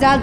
Now,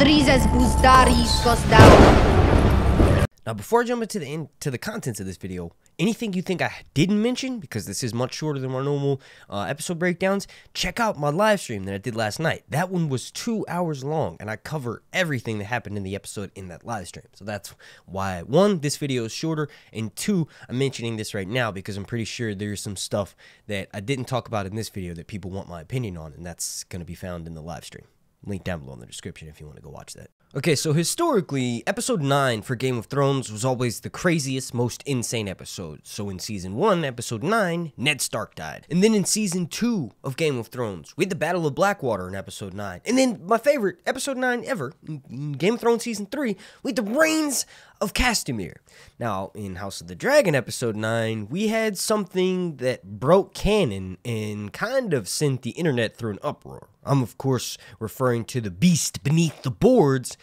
before I jump into the contents of this video, anything you think I didn't mention, because this is much shorter than my normal episode breakdowns, check out my live stream that I did last night. That one was 2 hours long, and I cover everything that happened in the episode in that live stream. So that's why, one, this video is shorter, and two, I'm mentioning this right now because I'm pretty sure there's some stuff that I didn't talk about in this video that people want my opinion on, and that's going to be found in the live stream. Link down below in the description if you want to go watch that. Okay, so historically, episode 9 for Game of Thrones was always the craziest, most insane episode. So in season 1, episode 9, Ned Stark died. And then in season 2 of Game of Thrones, we had the Battle of Blackwater in episode 9. And then my favorite, episode 9 ever, in Game of Thrones season 3, we had the Reigns of Castamere. Now, in House of the Dragon episode 9, we had something that broke canon and kind of sent the internet through an uproar. I'm, of course, referring to the beast beneath the boards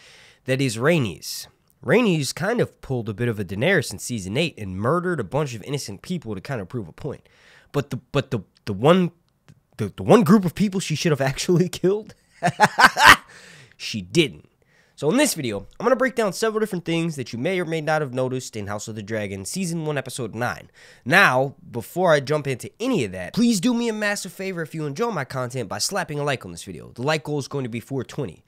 that is Rhaenys. Rhaenys kind of pulled a bit of a Daenerys in season 8 and murdered a bunch of innocent people to kind of prove a point. But the one group of people she should have actually killed, she didn't. So in this video, I'm going to break down several different things that you may or may not have noticed in House of the Dragon Season 1, Episode 9. Now, before I jump into any of that, please do me a massive favor if you enjoy my content by slapping a like on this video. The like goal is going to be 420.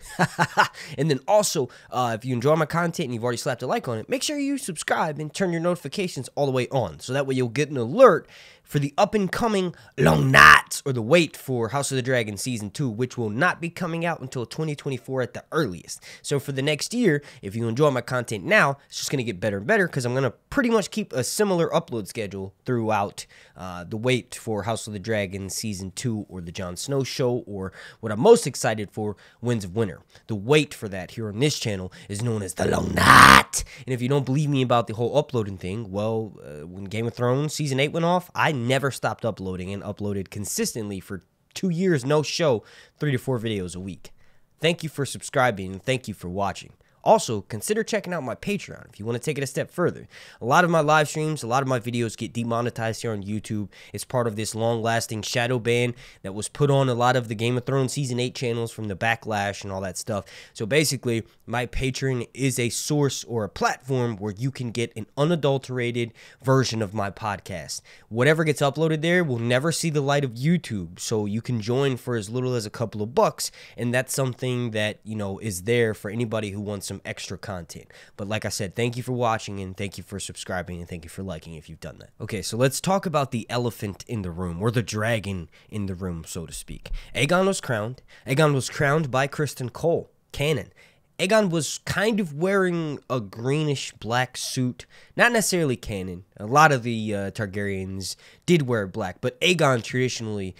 And then also, if you enjoy my content and you've already slapped a like on it, make sure you subscribe and turn your notifications all the way on. So that way you'll get an alert for the up-and-coming long nights, or the wait for House of the Dragon Season 2, which will not be coming out until 2024 at the earliest. So for the next year, if you enjoy my content now, it's just going to get better and better, because I'm going to pretty much keep a similar upload schedule throughout the wait for House of the Dragon Season 2, or the Jon Snow show, or what I'm most excited for, Winds of Winter. The wait for that here on this channel is known as the long night. And if you don't believe me about the whole uploading thing, well, when Game of Thrones Season 8 went off, I never stopped uploading and uploaded consistently for 2 years, no show, 3 to 4 videos a week. Thank you for subscribing and thank you for watching. Also, consider checking out my Patreon if you want to take it a step further. A lot of my live streams, a lot of my videos get demonetized here on YouTube. It's part of this long-lasting shadow ban that was put on a lot of the Game of Thrones Season 8 channels from the backlash and all that stuff. So basically, my Patreon is a source or a platform where you can get an unadulterated version of my podcast. Whatever gets uploaded there will never see the light of YouTube, so you can join for as little as a couple of bucks, and that's something that, you know, is there for anybody who wants some extra content. But like I said, thank you for watching, and thank you for subscribing, and thank you for liking if you've done that. Okay, so let's talk about the elephant in the room, or the dragon in the room, so to speak. Aegon was crowned. Aegon was crowned by Criston Cole, canon. Aegon was kind of wearing a greenish black suit, not necessarily canon. A lot of the Targaryens did wear black, but Aegon traditionally,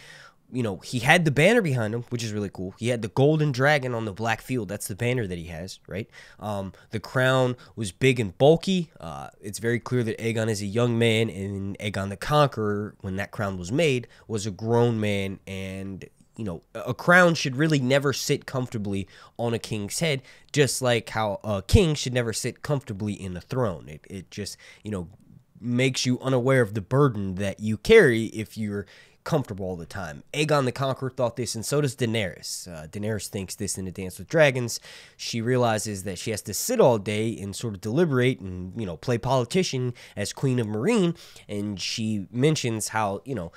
you know, he had the banner behind him, which is really cool. He had the golden dragon on the black field. That's the banner that he has, right? The crown was big and bulky. It's very clear that Aegon is a young man, and Aegon the Conqueror, when that crown was made, was a grown man. And, you know, a crown should really never sit comfortably on a king's head, just like how a king should never sit comfortably in a throne. It just, you know, makes you unaware of the burden that you carry if you're comfortable all the time. Aegon the Conqueror thought this, and so does Daenerys. Daenerys thinks this in A Dance with Dragons. She realizes that she has to sit all day and sort of deliberate and, you know, play politician as Queen of Meereen, and she mentions how, you know,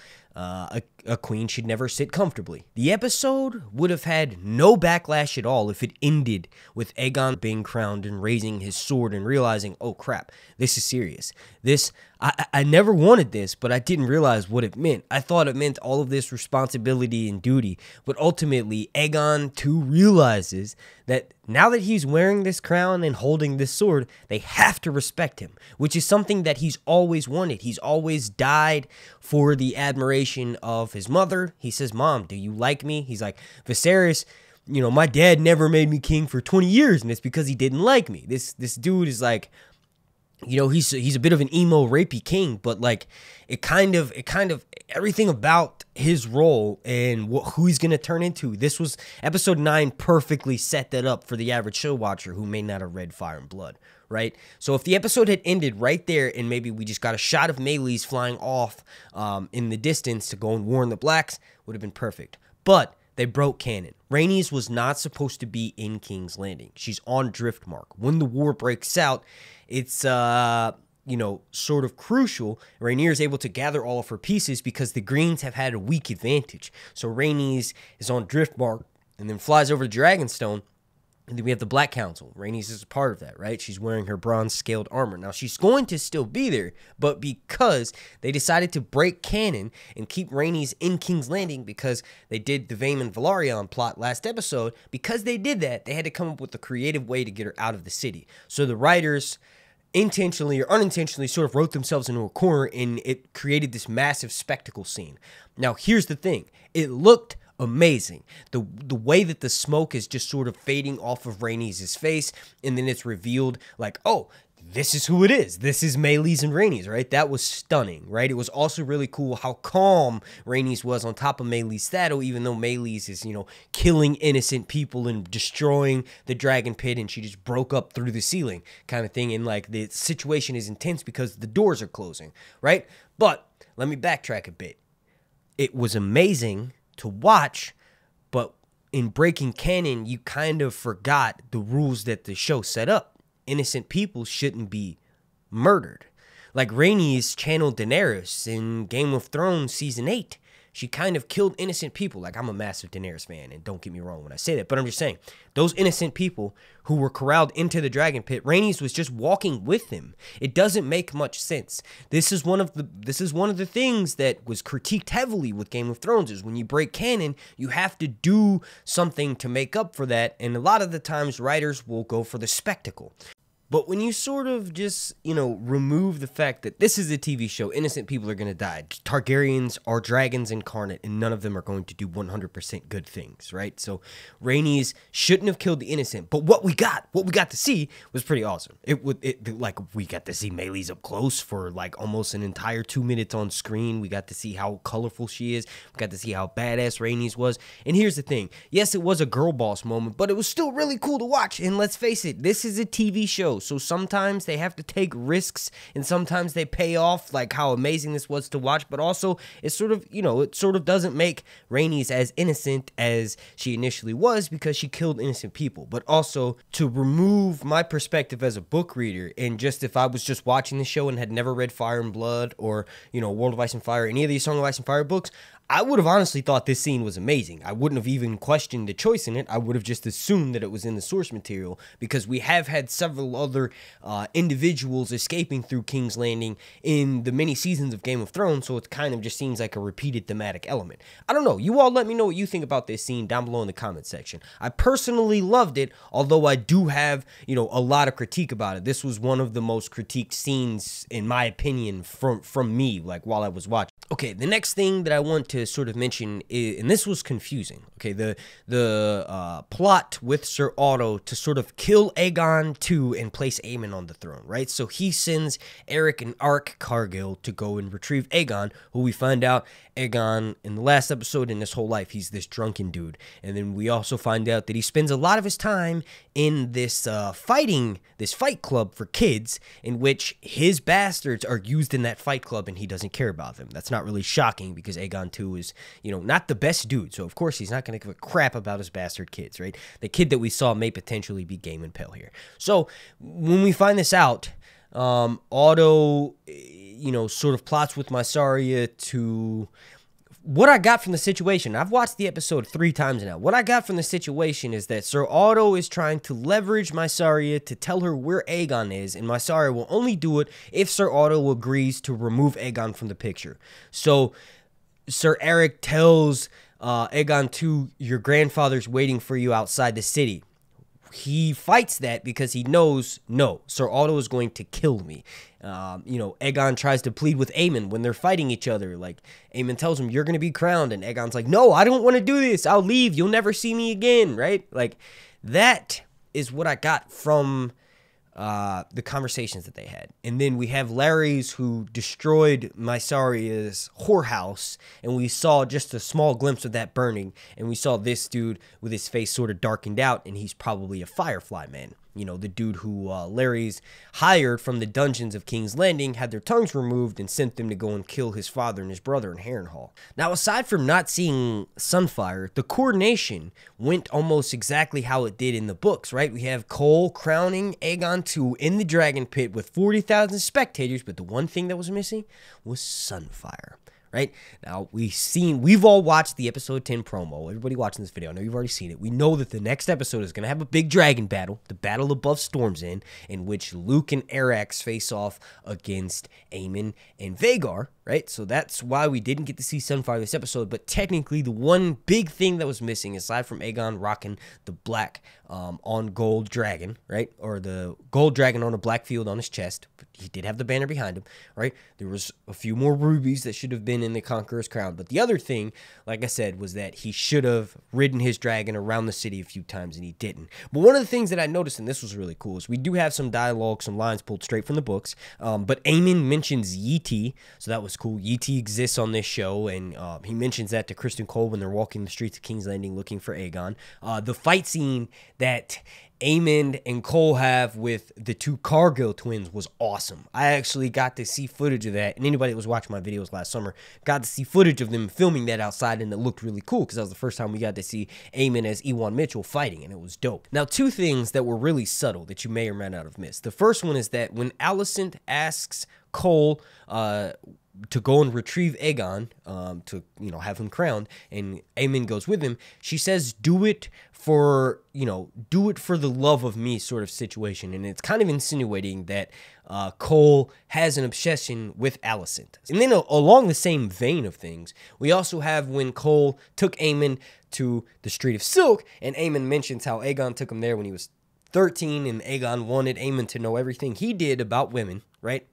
a queen should never sit comfortably. The episode would have had no backlash at all if it ended with Aegon being crowned and raising his sword and realizing, oh crap, this is serious. I never wanted this, but I didn't realize what it meant. I thought it meant all of this responsibility and duty, but ultimately Aegon too realizes that now that he's wearing this crown and holding this sword, they have to respect him, which is something that he's always wanted. He's always died for the admiration of his mother. He says, Mom, do you like me? He's like, Viserys, you know, my dad never made me king for 20 years, and it's because he didn't like me. This dude is like, you know, he's a bit of an emo rapey king, but like it kind of everything about his role and who he's going to turn into. This was episode 9 perfectly set that up for the average show watcher who may not have read Fire and Blood, right? So if the episode had ended right there and maybe we just got a shot of Melees flying off in the distance to go and warn the Blacks, would have been perfect. But they broke canon. Rhaenys was not supposed to be in King's Landing. She's on Driftmark. When the war breaks out, it's, you know, sort of crucial. Rhaenyra is able to gather all of her pieces because the Greens have had a weak advantage. So Rhaenys is on Driftmark and then flies over to Dragonstone. And then we have the Black Council. Rhaenys is a part of that, right? She's wearing her bronze-scaled armor. Now, she's going to still be there, but because they decided to break canon and keep Rhaenys in King's Landing because they did the Vaemon Velaryon plot last episode, because they did that, they had to come up with a creative way to get her out of the city. So the writers intentionally or unintentionally sort of wrote themselves into a corner, and it created this massive spectacle scene. Now, here's the thing. It looked amazing. The way that the smoke is just sort of fading off of Rhaenys' face, and then it's revealed like, oh, this is who it is. This is Meleys and Rhaenys, right? That was stunning, right? It was also really cool how calm Rhaenys was on top of Meleys' saddle, even though Meleys is, you know, killing innocent people and destroying the dragon pit, and she just broke up through the ceiling kind of thing. And like the situation is intense because the doors are closing, right? But let me backtrack a bit. It was amazing to watch, but in breaking canon, you kind of forgot the rules that the show set up. Innocent people shouldn't be murdered. Like Rhaenys channeled Daenerys in Game of Thrones Season 8. She kind of killed innocent people. Like, I'm a massive Daenerys fan, and don't get me wrong when I say that, but I'm just saying, those innocent people who were corralled into the dragon pit, Rhaenys was just walking with them. It doesn't make much sense. This is one of the things that was critiqued heavily with Game of Thrones, is when you break canon, you have to do something to make up for that, and a lot of the times writers will go for the spectacle. But when you sort of just, you know, remove the fact that this is a TV show, innocent people are going to die. Targaryens are dragons incarnate, and none of them are going to do 100% good things, right? So Rhaenys shouldn't have killed the innocent. But what we got to see was pretty awesome. Like, we got to see Meleys up close for like almost an entire 2 minutes on screen. We got to see how colorful she is. We got to see how badass Rhaenys was. And here's the thing. Yes, it was a girl boss moment, but it was still really cool to watch. And let's face it, this is a TV show. So sometimes they have to take risks, and sometimes they pay off, like how amazing this was to watch, but also it's sort of, you know, it sort of doesn't make Rhaenys as innocent as she initially was because she killed innocent people. But also to remove my perspective as a book reader, and just if I was just watching the show and had never read Fire and Blood or, you know, World of Ice and Fire, any of these Song of Ice and Fire books, I would have honestly thought this scene was amazing. I wouldn't have even questioned the choice in it. I would have just assumed that it was in the source material, because we have had several other individuals escaping through King's Landing in the many seasons of Game of Thrones, so it kind of just seems like a repeated thematic element. I don't know. You all let me know what you think about this scene down below in the comment section. I personally loved it, although I do have, you know, a lot of critique about it. This was one of the most critiqued scenes, in my opinion, from me, like while I was watching. Okay, the next thing that I want to sort of mention is, and this was confusing, okay, the plot with Sir Otto to sort of kill Aegon II and place Aemon on the throne, right? So he sends Eric and Ark Cargill to go and retrieve Aegon, who we find out Aegon in the last episode, in his whole life, he's this drunken dude. And then we also find out that he spends a lot of his time in this fight club for kids, in which his bastards are used in that fight club, and he doesn't care about them. That's not really shocking, because Aegon II is, you know, not the best dude, so of course he's not going to give a crap about his bastard kids, right? The kid that we saw may potentially be Game and Pale here. So when we find this out, Otto, you know, sort of plots with Mysaria to... What I got from the situation, I've watched the episode 3 times now. What I got from the situation is that Sir Otto is trying to leverage Mysaria to tell her where Aegon is, and Mysaria will only do it if Sir Otto agrees to remove Aegon from the picture. So Sir Eric tells Aegon II, your grandfather's waiting for you outside the city. He fights that because he knows, no, Sir Otto is going to kill me. You know, Aegon tries to plead with Aemon when they're fighting each other. Like, Aemon tells him, you're going to be crowned. And Aegon's like, no, I don't want to do this. I'll leave. You'll never see me again, right? Like, that is what I got from the conversations that they had. And then we have Larry's, who destroyed Mysaria's whorehouse, and we saw just a small glimpse of that burning, and we saw this dude with his face sort of darkened out, and he's probably a Firefly man. you know, the dude who Larry's hired from the dungeons of King's Landing, had their tongues removed and sent them to go and kill his father and his brother in Harrenhal. Now, aside from not seeing Sunfire, the coronation went almost exactly how it did in the books, right? We have Cole crowning Aegon II in the Dragon Pit with 40,000 spectators, but the one thing that was missing was Sunfire. Right now, we've all watched the episode 10 promo. Everybody watching this video, I know you've already seen it. We know that the next episode is going to have a big dragon battle, the Battle Above Storm's End, in which Luke and Arax face off against Aemon and Vhagar. Right, so that's why we didn't get to see Sunfire this episode. But technically, the one big thing that was missing, aside from Aegon rocking the black on gold dragon, right, or the gold dragon on a black field on his chest, but he did have the banner behind him, right? There was a few more rubies that should have been in the Conqueror's crown. But the other thing, like I said, was that he should have ridden his dragon around the city a few times, and he didn't. But one of the things that I noticed, and this was really cool, is we do have some dialogue, some lines pulled straight from the books. But Aemon mentions Yeti, so that was cool. Yeti exists on this show, and he mentions that to Kristen Cole when they're walking the streets of King's Landing looking for Aegon. The fight scene that Aemon and Cole have with the two Cargill twins was awesome. I actually got to see footage of that, and anybody that was watching my videos last summer got to see footage of them filming that outside, and it looked really cool because that was the first time we got to see Aemon as Ewan Mitchell fighting, and it was dope. Now, two things that were really subtle that you may or may not have missed. The first one is that when Alicent asks Cole to go and retrieve Aegon, to, you know, have him crowned, and Aemon goes with him, she says, do it for the love of me sort of situation. And it's kind of insinuating that Cole has an obsession with Alicent. And then along the same vein of things, we also have when Cole took Aemon to the Street of Silk, and Aemon mentions how Aegon took him there when he was 13, and Aegon wanted Aemon to know everything he did about women, right?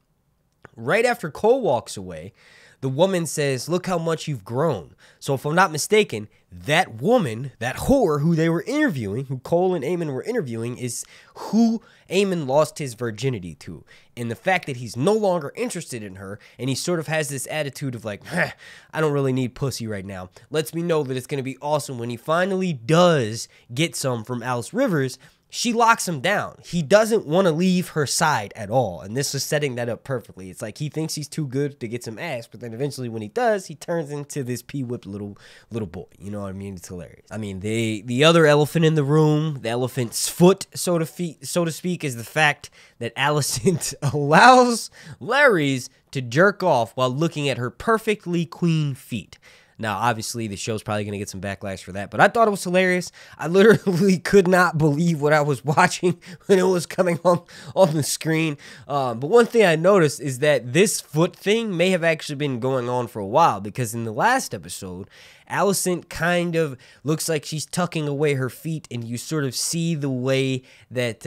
Right after Cole walks away, the woman says, look how much you've grown. So if I'm not mistaken, that woman, that whore who they were interviewing, who Cole and Aemon were interviewing, is who Aemon lost his virginity to. And the fact that he's no longer interested in her, and he sort of has this attitude of like, I don't really need pussy right now, lets me know that it's going to be awesome when he finally does get some from Alice Rivers. She locks him down. He doesn't want to leave her side at all. And this is setting that up perfectly. It's like he thinks he's too good to get some ass, but then eventually when he does, he turns into this pee-whipped little boy. You know what I mean? It's hilarious. I mean, the other elephant in the room, the elephant's foot, so to speak, is the fact that Alicent allows Larrys to jerk off while looking at her perfectly clean feet. Now, obviously, the show's probably going to get some backlash for that, but I thought it was hilarious. I literally could not believe what I was watching when it was coming on the screen. But one thing I noticed is that this foot thing may have actually been going on for a while, because in the last episode, Alicent kind of looks like she's tucking away her feet, and you sort of see the way that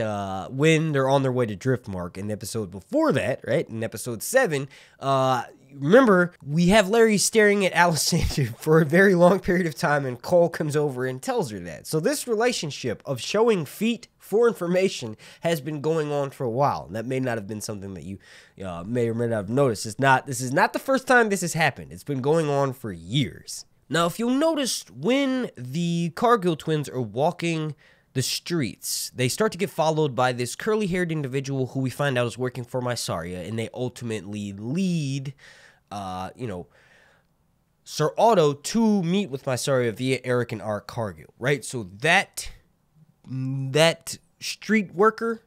when they're on their way to Driftmark. In the episode before that, right, in episode 7, remember, we have Larry staring at Alicent for a very long period of time, and Cole comes over and tells her that. So this relationship of showing feet for information has been going on for a while. And that may not have been something that you may or may not have noticed. This is not the first time this has happened. It's been going on for years. Now, if you'll notice, when the Cargill twins are walking the streets, they start to get followed by this curly-haired individual who we find out is working for Mysaria, and they ultimately lead, Sir Otto to meet with Mysaria via Eric and Art Cargill, right? So that street worker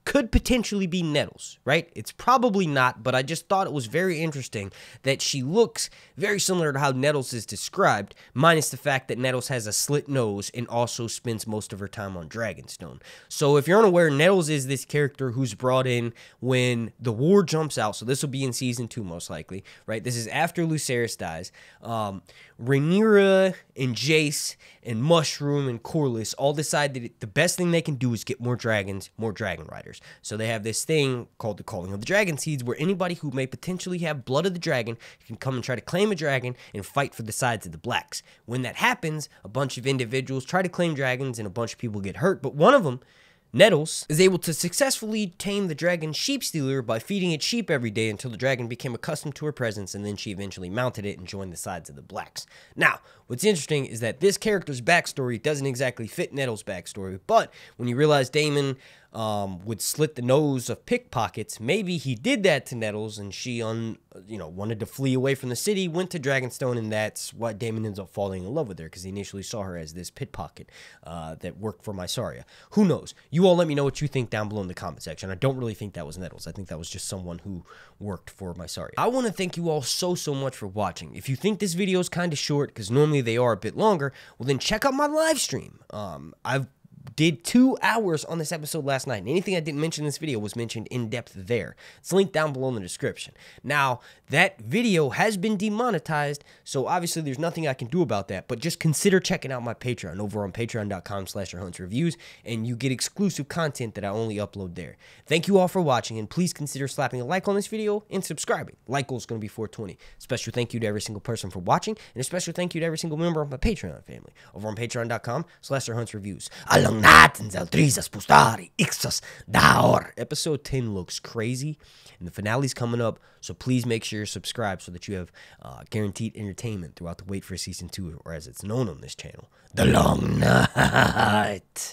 could potentially be Nettles, right? It's probably not, but I just thought it was very interesting that she looks very similar to how Nettles is described, minus the fact that Nettles has a slit nose and also spends most of her time on Dragonstone. So if you're unaware, Nettles is this character who's brought in when the war jumps out, so this will be in Season 2 most likely, right? This is after Lucerys dies. Rhaenyra and Jace and Mushroom and Corlys all decide that the best thing they can do is get more dragons, more dragon riders. So they have this thing called the Calling of the Dragon Seeds, where anybody who may potentially have blood of the dragon can come and try to claim a dragon and fight for the sides of the blacks. When that happens, a bunch of individuals try to claim dragons and a bunch of people get hurt, but one of them, Nettles, is able to successfully tame the dragon Sheepstealer by feeding it sheep every day until the dragon became accustomed to her presence, and then she eventually mounted it and joined the sides of the blacks. Now, what's interesting is that this character's backstory doesn't exactly fit Nettles' backstory, but when you realize Daemon would slit the nose of pickpockets. Maybe he did that to Nettles, and she, wanted to flee away from the city, went to Dragonstone, and that's why Damon ends up falling in love with her, because he initially saw her as this pickpocket that worked for Mysaria. Who knows? You all let me know what you think down below in the comment section. I don't really think that was Nettles. I think that was just someone who worked for Mysaria. I want to thank you all so much for watching. If you think this video is kind of short, because normally they are a bit longer, well then check out my live stream. I've did 2 hours on this episode last night, and anything I didn't mention in this video was mentioned in depth there. It's linked down below in the description. Now, that video has been demonetized, so obviously there's nothing I can do about that, but just consider checking out my Patreon over on patreon.com/HuntsReviews, and you get exclusive content that I only upload there. Thank you all for watching, and please consider slapping a like on this video and subscribing. Like goal is going to be 420. Special thank you to every single person for watching, and a special thank you to every single member of my Patreon family over on patreon.com/HuntsReviews. Natin Zaltrizas Pustari Ixos Daor. Episode 10 looks crazy, and the finale's coming up, so please make sure you're subscribed so that you have guaranteed entertainment throughout the wait for season 2, or as it's known on this channel, The Long Night.